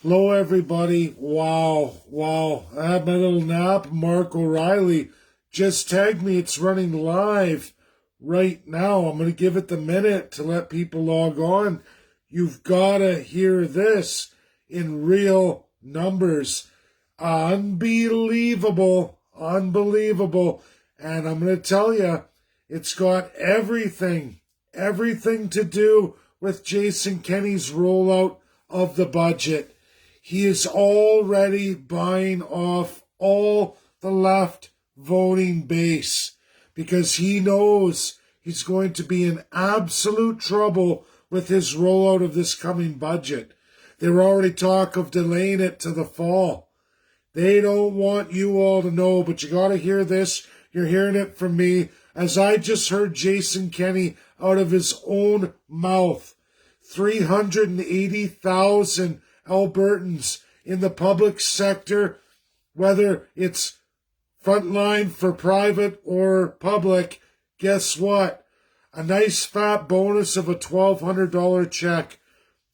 Hello, everybody. Wow. I had my little nap. Mark O'Reilly just tagged me. It's running live right now. I'm going to give it the minute to let people log on. You've got to hear this in real numbers. Unbelievable. And I'm going to tell you, it's got everything to do with Jason Kenney's rollout of the budget. He is already buying off all the left voting base because he knows he's going to be in absolute trouble with his rollout of this coming budget. They were already talk of delaying it to the fall. They don't want you all to know, but you got to hear this. You're hearing it from me, as I just heard Jason Kenney out of his own mouth. 380,000 Albertans in the public sector, whether it's frontline for private or public, guess what? A nice fat bonus of a $1,200 check.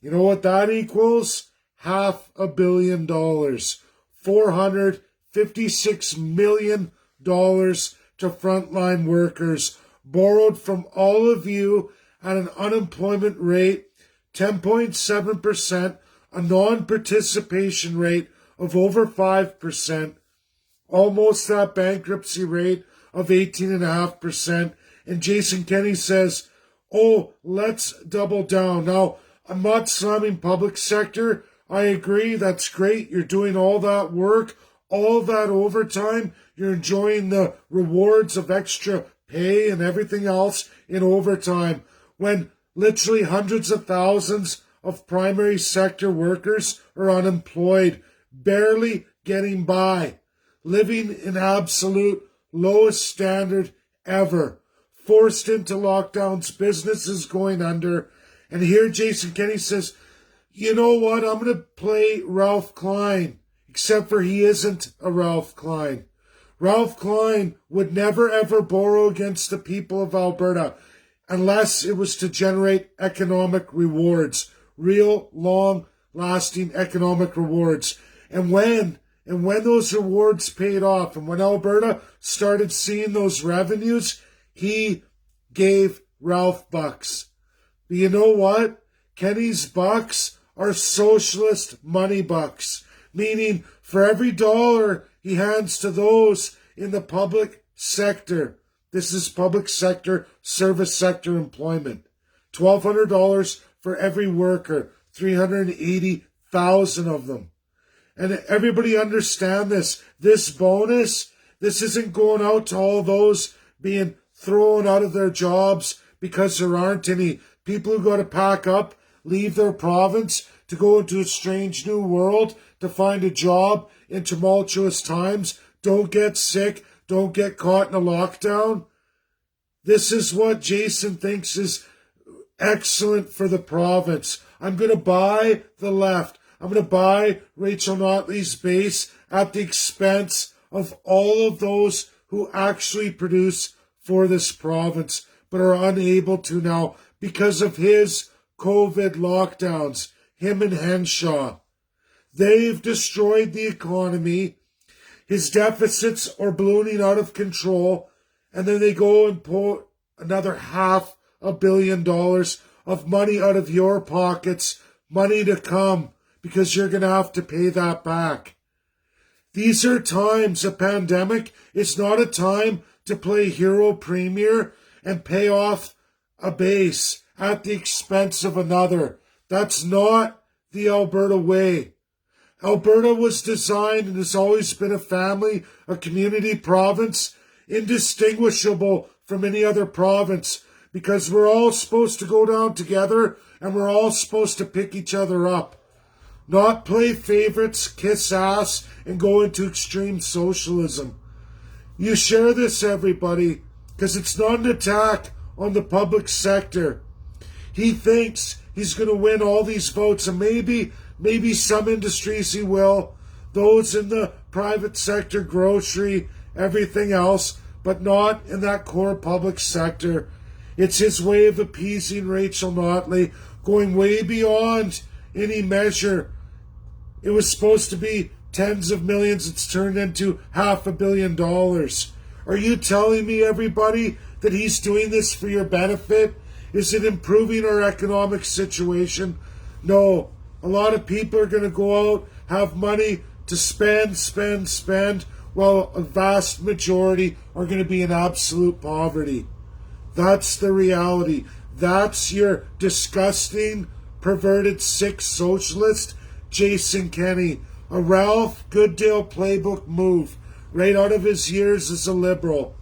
You know what that equals? $500 million. $456 million to frontline workers, borrowed from all of you at an unemployment rate 10.7%, a non-participation rate of over 5%, almost that bankruptcy rate of 18.5%. And Jason Kenney says, oh, let's double down. Now, I'm not slamming public sector. I agree, that's great. You're doing all that work, all that overtime. You're enjoying the rewards of extra pay and everything else in overtime. When literally hundreds of thousands of primary sector workers are unemployed, barely getting by, living in absolute lowest standard ever, forced into lockdowns, businesses going under. And here Jason Kenney says, you know what, I'm going to play Ralph Klein, except for he isn't a Ralph Klein. Ralph Klein would never ever borrow against the people of Alberta unless it was to generate economic rewards, real long-lasting economic rewards. And when those rewards paid off, and when Alberta started seeing those revenues, he gave Ralph bucks. But you know what? Kenney's bucks are socialist money bucks, meaning for every dollar he hands to those in the public sector, this is public sector, service sector employment, $1,200 for every worker, 380,000 of them. And everybody understand this. This bonus, this isn't going out to all those being thrown out of their jobs because there aren't any. People who got to pack up, leave their province to go into a strange new world to find a job in tumultuous times, don't get sick, don't get caught in a lockdown. This is what Jason thinks is excellent for the province. I'm going to buy the left. I'm going to buy Rachel Notley's base at the expense of all of those who actually produce for this province, but are unable to now because of his COVID lockdowns, him and Henshaw. They've destroyed the economy. His deficits are ballooning out of control. And then they go and pull another $500 million of money out of your pockets, money to come, because you're going to have to pay that back. These are times, a pandemic is not a time to play hero premier and pay off a base at the expense of another. That's not the Alberta way. Alberta was designed and has always been a family, a community province, indistinguishable from any other province, because we're all supposed to go down together and we're all supposed to pick each other up. Not play favorites, kiss ass, and go into extreme socialism. You share this, everybody, because it's not an attack on the public sector. He thinks he's going to win all these votes, and maybe some industries he will, those in the private sector, grocery, everything else, but not in that core public sector. It's his way of appeasing Rachel Notley, going way beyond any measure It was supposed to be tens of millions. It's turned into $500 million. Are you telling me, everybody, that he's doing this for your benefit? Is it improving our economic situation? No. A lot of people are going to go out, have money to spend, while a vast majority are going to be in absolute poverty. That's the reality. That's your disgusting, perverted, sick socialist, Jason Kenney. A Ralph Goodale playbook move, right out of his years as a Liberal.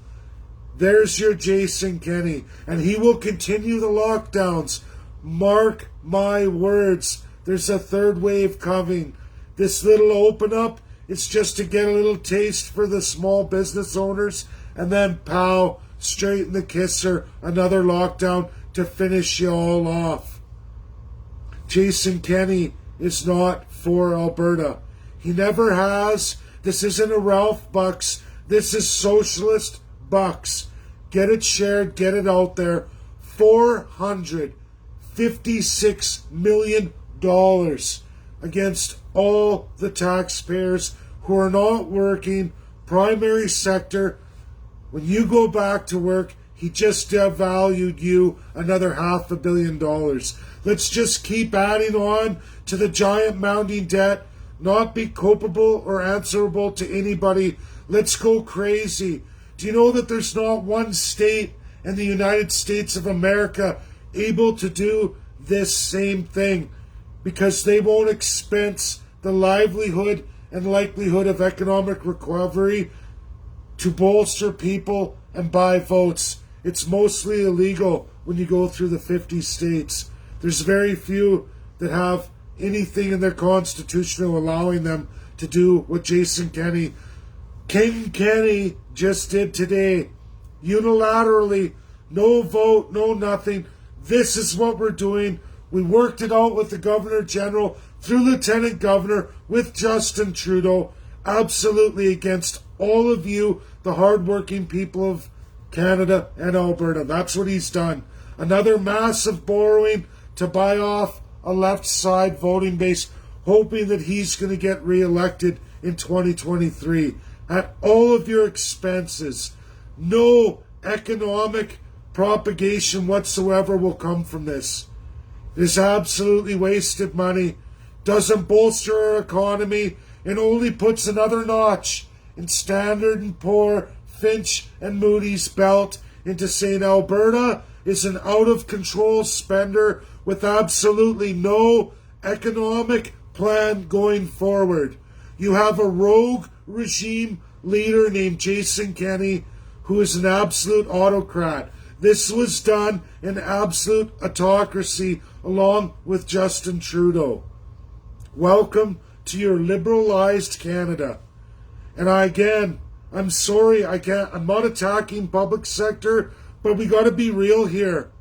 There's your Jason Kenney. And he will continue the lockdowns. Mark my words. There's a third wave coming. This little open up, it's just to get a little taste for the small business owners. And then, pow, straight in the kisser, another lockdown to finish you all off. Jason Kenney is not for Alberta. He never has. This isn't a Ralph Bucks. This is socialist bucks. Get it shared, get it out there. $456 million against all the taxpayers who are not working, primary sector. When you go back to work, he just devalued you another $500 million. Let's just keep adding on to the giant mounting debt, not be culpable or answerable to anybody. Let's go crazy. Do you know that there's not one state in the United States of America able to do this same thing? Because they won't expense the livelihood and likelihood of economic recovery to bolster people and buy votes. It's mostly illegal when you go through the 50 states. There's very few that have anything in their constitution allowing them to do what Jason Kenney, King Kenney, just did today. Unilaterally, no vote, no nothing. This is what we're doing. We worked it out with the Governor General, through Lieutenant Governor, with Justin Trudeau, absolutely against all of you, the hardworking people of Canada and Alberta. That's what he's done. Another massive borrowing to buy off a left side voting base, hoping that he's going to get reelected in 2023 at all of your expenses. No economic propagation whatsoever will come from this. It is absolutely wasted money, doesn't bolster our economy, and only puts another notch in Standard & Poor, Finch and Moody's belt into saying Alberta is an out-of-control spender with absolutely no economic plan going forward. You have a rogue regime leader named Jason Kenney who is an absolute autocrat. This was done in absolute autocracy along with Justin Trudeau. Welcome to your liberalized Canada. And I'm sorry, I'm not attacking public sector, but we got to be real here.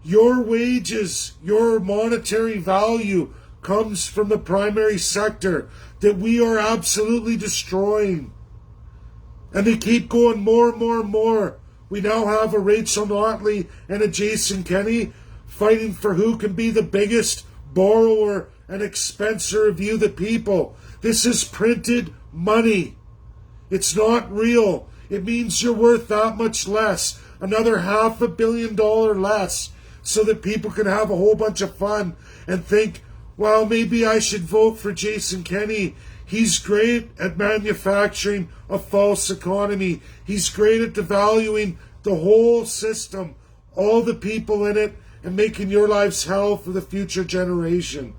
Your wages, your monetary value comes from the primary sector that we are absolutely destroying. And they keep going more and more and more. We now have a Rachel Notley and a Jason Kenney fighting for who can be the biggest borrower and expenser of you, the people. This is printed money. It's not real. It means you're worth that much less. Another $500 million less, so that people can have a whole bunch of fun and think, well, maybe I should vote for Jason Kenney. He's great at manufacturing a false economy. He's great at devaluing the whole system, all the people in it, and making your lives hell for the future generation.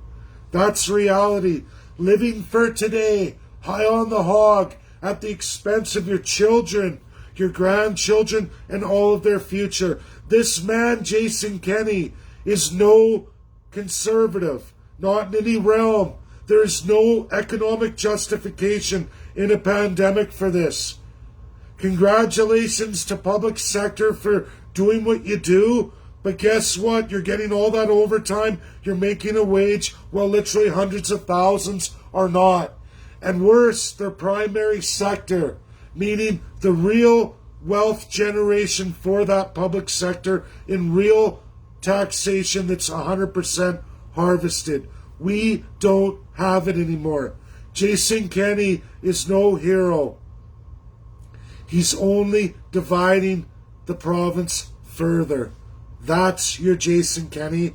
That's reality. Living for today, high on the hog, at the expense of your children, your grandchildren, and all of their future. This man, Jason Kenney, is no conservative, not in any realm. There is no economic justification in a pandemic for this. Congratulations to public sector for doing what you do, but guess what? You're getting all that overtime. You're making a wage while literally hundreds of thousands are not. And worse, their primary sector, meaning the real wealth generation for that public sector in real taxation that's 100% harvested. We don't have it anymore. Jason Kenney is no hero. He's only dividing the province further. That's your Jason Kenney.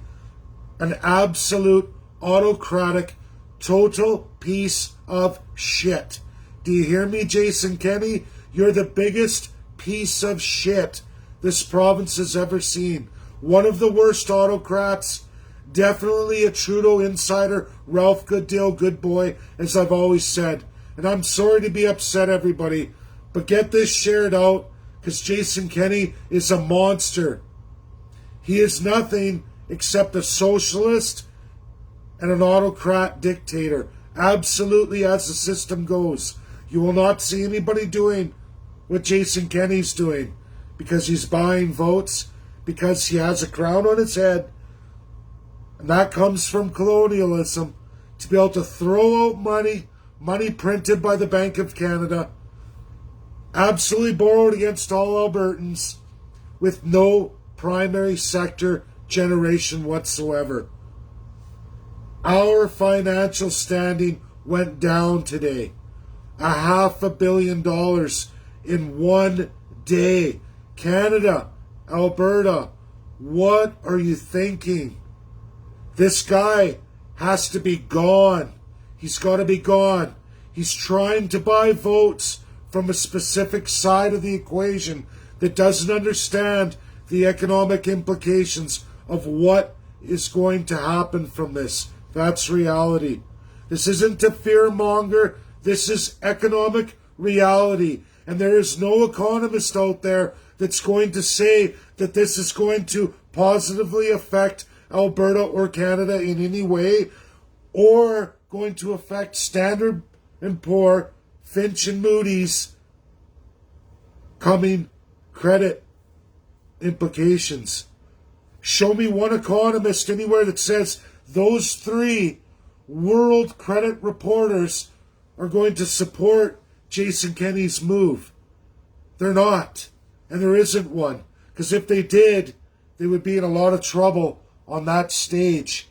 An absolute autocratic, total piece of shit. Do you hear me, Jason Kenney? You're the biggest piece of shit this province has ever seen. One of the worst autocrats. Definitely a Trudeau insider. Ralph Goodale, good boy, as I've always said. And I'm sorry to be upset, everybody, but get this shared out, because Jason Kenney is a monster. He is nothing except a socialist and an autocrat dictator. Absolutely, as the system goes. You will not see anybody doing what Jason Kenney's doing, because he's buying votes, because he has a crown on his head, and that comes from colonialism, to be able to throw out money printed by the Bank of Canada, absolutely borrowed against all Albertans, with no primary sector generation whatsoever. Our financial standing went down today. $500 million in one day. Canada, Alberta, what are you thinking? This guy has to be gone. He's got to be gone. He's trying to buy votes from a specific side of the equation that doesn't understand the economic implications of what is going to happen from this. That's reality. This isn't a fearmonger. This is economic reality. And there is no economist out there that's going to say that this is going to positively affect Alberta or Canada in any way, or going to affect Standard & Poor, Finch and Moody's coming credit implications. Show me one economist anywhere that says those three world credit reporters are going to support Jason Kenney's move. They're not. And there isn't one. Because if they did, they would be in a lot of trouble on that stage.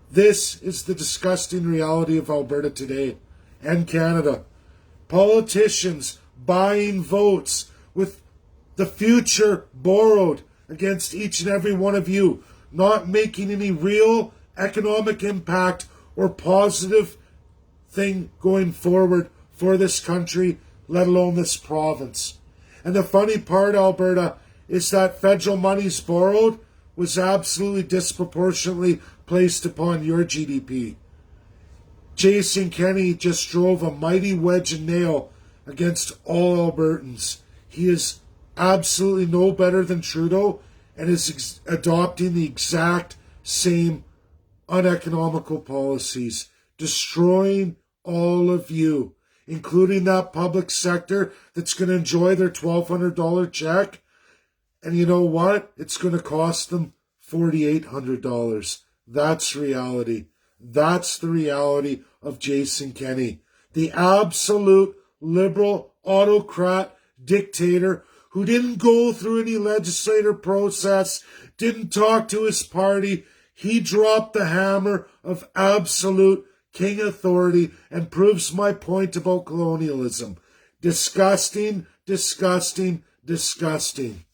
This is the disgusting reality of Alberta today and Canada. Politicians buying votes with the future borrowed against each and every one of you, not making any real economic impact or positive thing going forward for this country, let alone this province. And the funny part, Alberta, is that federal monies borrowed was absolutely disproportionately placed upon your GDP. Jason Kenney just drove a mighty wedge and nail against all Albertans. He is absolutely no better than Trudeau and is adopting the exact same uneconomical policies, destroying all of you, including that public sector that's going to enjoy their $1,200 check. And you know what? It's going to cost them $4,800. That's reality. That's the reality of Jason Kenney, the absolute liberal autocrat dictator who didn't go through any legislative process, didn't talk to his party. He dropped the hammer of absolute king authority and proves my point about colonialism. Disgusting, disgusting, disgusting.